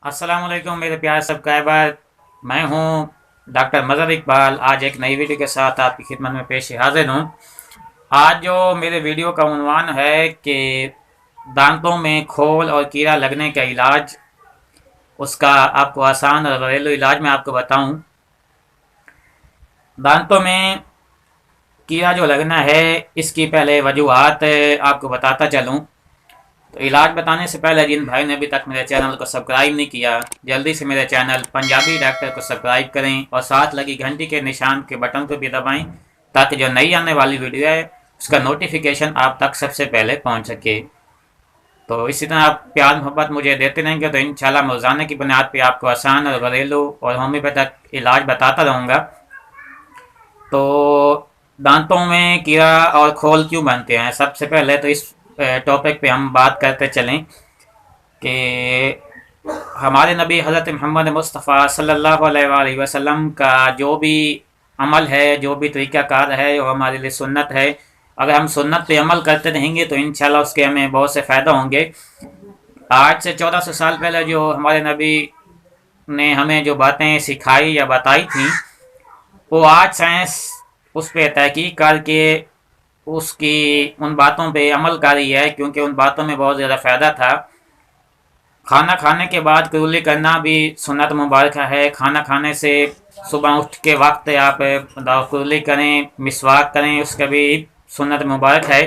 अस्सलामुअलैकुम मेरे प्यारे सब्सक्राइबर। मैं हूं डॉक्टर मज़हर इकबाल। आज एक नई वीडियो के साथ आपकी खिदमत में पेश हाजिर हूं। आज जो मेरे वीडियो का उन्वान है कि दांतों में खोल और कीड़ा लगने का इलाज, उसका आपको आसान और घरेलू इलाज मैं आपको बताऊं। दांतों में कीड़ा जो लगना है, इसकी पहले वजूहात आपको बताता चलूं। तो इलाज बताने से पहले जिन भाई ने अभी तक मेरे चैनल को सब्सक्राइब नहीं किया, जल्दी से मेरे चैनल पंजाबी डॉक्टर को सब्सक्राइब करें और साथ लगी घंटी के निशान के बटन को भी दबाएं, ताकि जो नई आने वाली वीडियो है उसका नोटिफिकेशन आप तक सबसे पहले पहुंच सके। तो इसी तरह आप प्यार मोहब्बत मुझे देते रहेंगे तो इंशाल्लाह मैं रोज़ाना की बुनियाद पर आपको आसान और घरेलू और होम्योपैथिक इलाज बताता रहूँगा। तो दांतों में कीड़ा और खोल क्यों बनते हैं, सबसे पहले तो इस टॉपिक पे हम बात करते चलें कि हमारे नबी हज़रत मोहम्मद मुस्तफ़ा सल्लल्लाहु अलैहि वसल्लम का जो भी अमल है, जो भी तरीक़ाकार है, वो हमारे लिए सुन्नत है। अगर हम सुन्नत पे अमल करते रहेंगे तो इंशाल्लाह उसके हमें बहुत से फ़ायदा होंगे। आज से 1400 साल पहले जो हमारे नबी ने हमें जो बातें सिखाई या बताई थी, वो आज साइंस उस पर तहकीक करके उसकी उन बातों पे अमल कर रही है, क्योंकि उन बातों में बहुत ज़्यादा फ़ायदा था। खाना खाने के बाद कुल्ली करना भी सुन्नत मुबारक है। खाना खाने से सुबह उठ के वक्त आप कुल्ली करें, मिसवाक करें, उसका भी सुन्नत मुबारक है।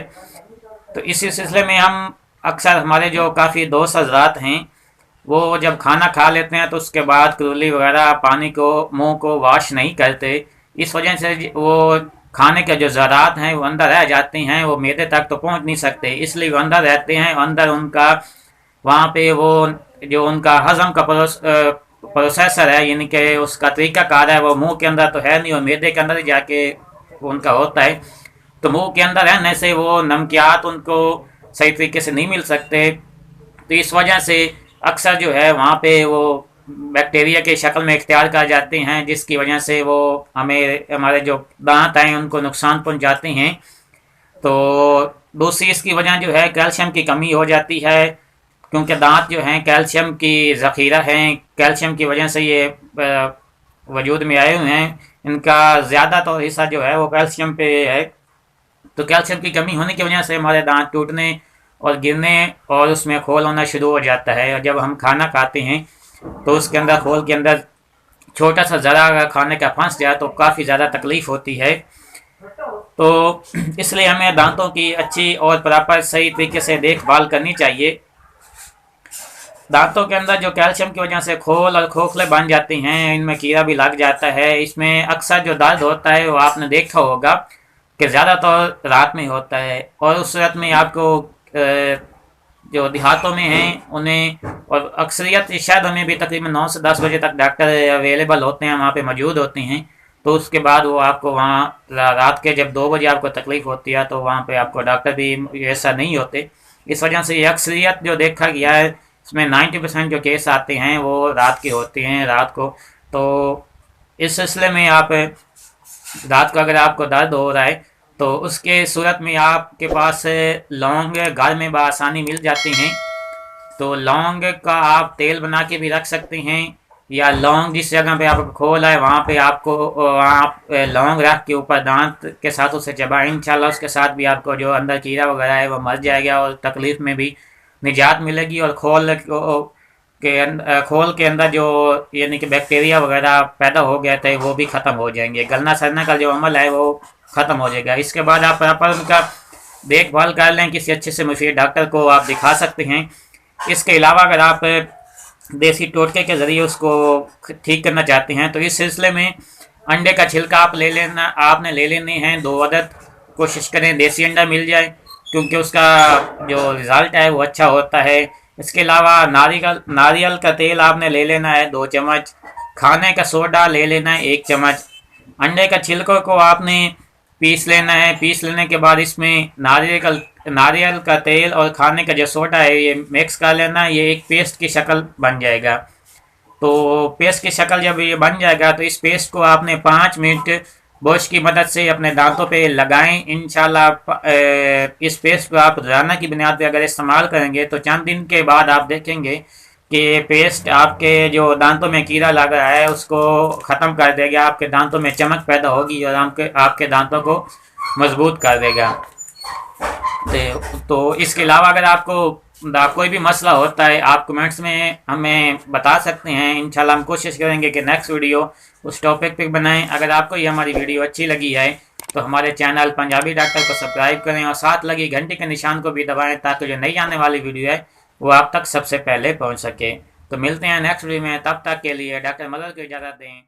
तो इसी सिलसिले में हम अक्सर हमारे जो काफ़ी दोस्त हजरात हैं, वो जब खाना खा लेते हैं तो उसके बाद कुल्ली वगैरह पानी को मुंह को वॉश नहीं करते। इस वजह से वो खाने के जो ज़रात हैं वो अंदर रह जाते हैं, वो मैदे तक तो पहुंच नहीं सकते, इसलिए वो अंदर रहते हैं। अंदर उनका वहाँ पे वो जो उनका हज़म का प्रोसेसर है, यानी कि उसका तरीक़ाकार है, वो मुंह के अंदर तो है नहीं, और मैदे के अंदर ही जाके उनका होता है। तो मुंह के अंदर रहने से वो नमकियात उनको सही तरीके से नहीं मिल सकते। तो इस वजह से अक्सर जो है वहाँ पे वो बैक्टीरिया के शक्ल में इख्तियार कर जाते हैं, जिसकी वजह से वो हमें हमारे जो दांत हैं उनको नुकसान पहुँचाते हैं। तो दूसरी इसकी वजह जो है कैल्शियम की कमी हो जाती है, क्योंकि दांत जो हैं कैल्शियम की ज़ख़ीरा हैं। कैल्शियम की वजह से ये वजूद में आए हुए हैं। इनका ज़्यादातर हिस्सा जो है वो कैल्शियम पे है। तो कैल्शियम की कमी होने की वजह से हमारे दांत टूटने और गिरने और उसमें खोल होना शुरू हो जाता है। और जब हम खाना खाते हैं तो उसके अंदर खोल के अंदर छोटा सा ज़रा अगर खाने का फंस जाए तो काफ़ी ज़्यादा तकलीफ़ होती है। तो इसलिए हमें दांतों की अच्छी और प्रॉपर सही तरीके से देखभाल करनी चाहिए। दांतों के अंदर जो कैल्शियम की वजह से खोल और खोखले बन जाते हैं, इनमें कीड़ा भी लग जाता है। इसमें अक्सर जो दर्द होता है वो आपने देखा होगा कि ज़्यादातर रात में होता है, और उस सूरत में आपको जो देहातों में हैं उन्हें, और अक्सरियत शहरों में भी तकरीबन 9 से 10 बजे तक डॉक्टर अवेलेबल होते हैं, वहाँ पे मौजूद होते हैं। तो उसके बाद वो आपको वहाँ रात के जब 2 बजे आपको तकलीफ़ होती है तो वहाँ पे आपको डॉक्टर भी ऐसा नहीं होते। इस वजह से ये अक्सरियत जो देखा गया है, इसमें 90% जो केस आते हैं वो रात के होते हैं, रात को। तो इस सिलसिले में आप रात को अगर आपको दर्द हो रहा है तो उसके सूरत में आपके पास लौंग घर में बआसानी मिल जाती हैं। तो लौंग का आप तेल बना के भी रख सकते हैं, या लौंग जिस जगह पे आपको खोल है वहाँ पे आपको आप लौंग रख के ऊपर दांत के साथ उसे चबाएं, इंशाल्लाह उसके साथ भी आपको जो अंदर कीड़ा वगैरह है वो मर जाएगा और तकलीफ़ में भी निजात मिलेगी। और खोल के अंदर जो यानी कि बैक्टीरिया वगैरह पैदा हो गए थे वो भी ख़त्म हो जाएंगे। गलना सड़ने का जो अमल है वो ख़त्म हो जाएगा। इसके बाद आप प्रॉपर उनका देखभाल कर लें, किसी अच्छे से मुफीद डॉक्टर को आप दिखा सकते हैं। इसके अलावा अगर आप देसी टोटके के ज़रिए उसको ठीक करना चाहते हैं तो इस सिलसिले में अंडे का छिलका आपने ले लेने हैं 2 अदद। कोशिश करें देसी अंडा मिल जाए, क्योंकि उसका जो रिज़ल्ट है वो अच्छा होता है। इसके अलावा नारियल का तेल आपने ले लेना है 2 चम्मच। खाने का सोडा ले लेना है 1 चम्मच। अंडे का छिलकों को आपने पीस लेना है। पीस लेने के बाद इसमें नारियल का तेल और खाने का जो सोडा है ये मिक्स कर लेना है। ये एक पेस्ट की शक्ल बन जाएगा। तो पेस्ट की शक्ल जब ये बन जाएगा तो इस पेस्ट को आपने 5 मिनट ब्रश की मदद से अपने दांतों पे लगाएं। इंशाल्लाह इस पेस्ट को आप रोज़ाना की बुनियाद पे अगर इस्तेमाल करेंगे तो चंद दिन के बाद आप देखेंगे कि पेस्ट आपके जो दांतों में कीड़ा लग रहा है उसको ख़त्म कर देगा, आपके दांतों में चमक पैदा होगी और आपके आपके दांतों को मजबूत कर देगा। तो इसके अलावा अगर आपको कोई भी मसला होता है आप कमेंट्स में हमें बता सकते हैं। इंशाल्लाह हम कोशिश करेंगे कि नेक्स्ट वीडियो उस टॉपिक पे बनाएं। अगर आपको ये हमारी वीडियो अच्छी लगी है तो हमारे चैनल पंजाबी डॉक्टर को सब्सक्राइब करें और साथ लगी घंटे के निशान को भी दबाएं ताकि जो नई आने वाली वीडियो है वो आप तक सबसे पहले पहुंच सके। तो मिलते हैं नेक्स्ट वीडियो में, तब तक के लिए डॉक्टर मदद को इजाज़त दें।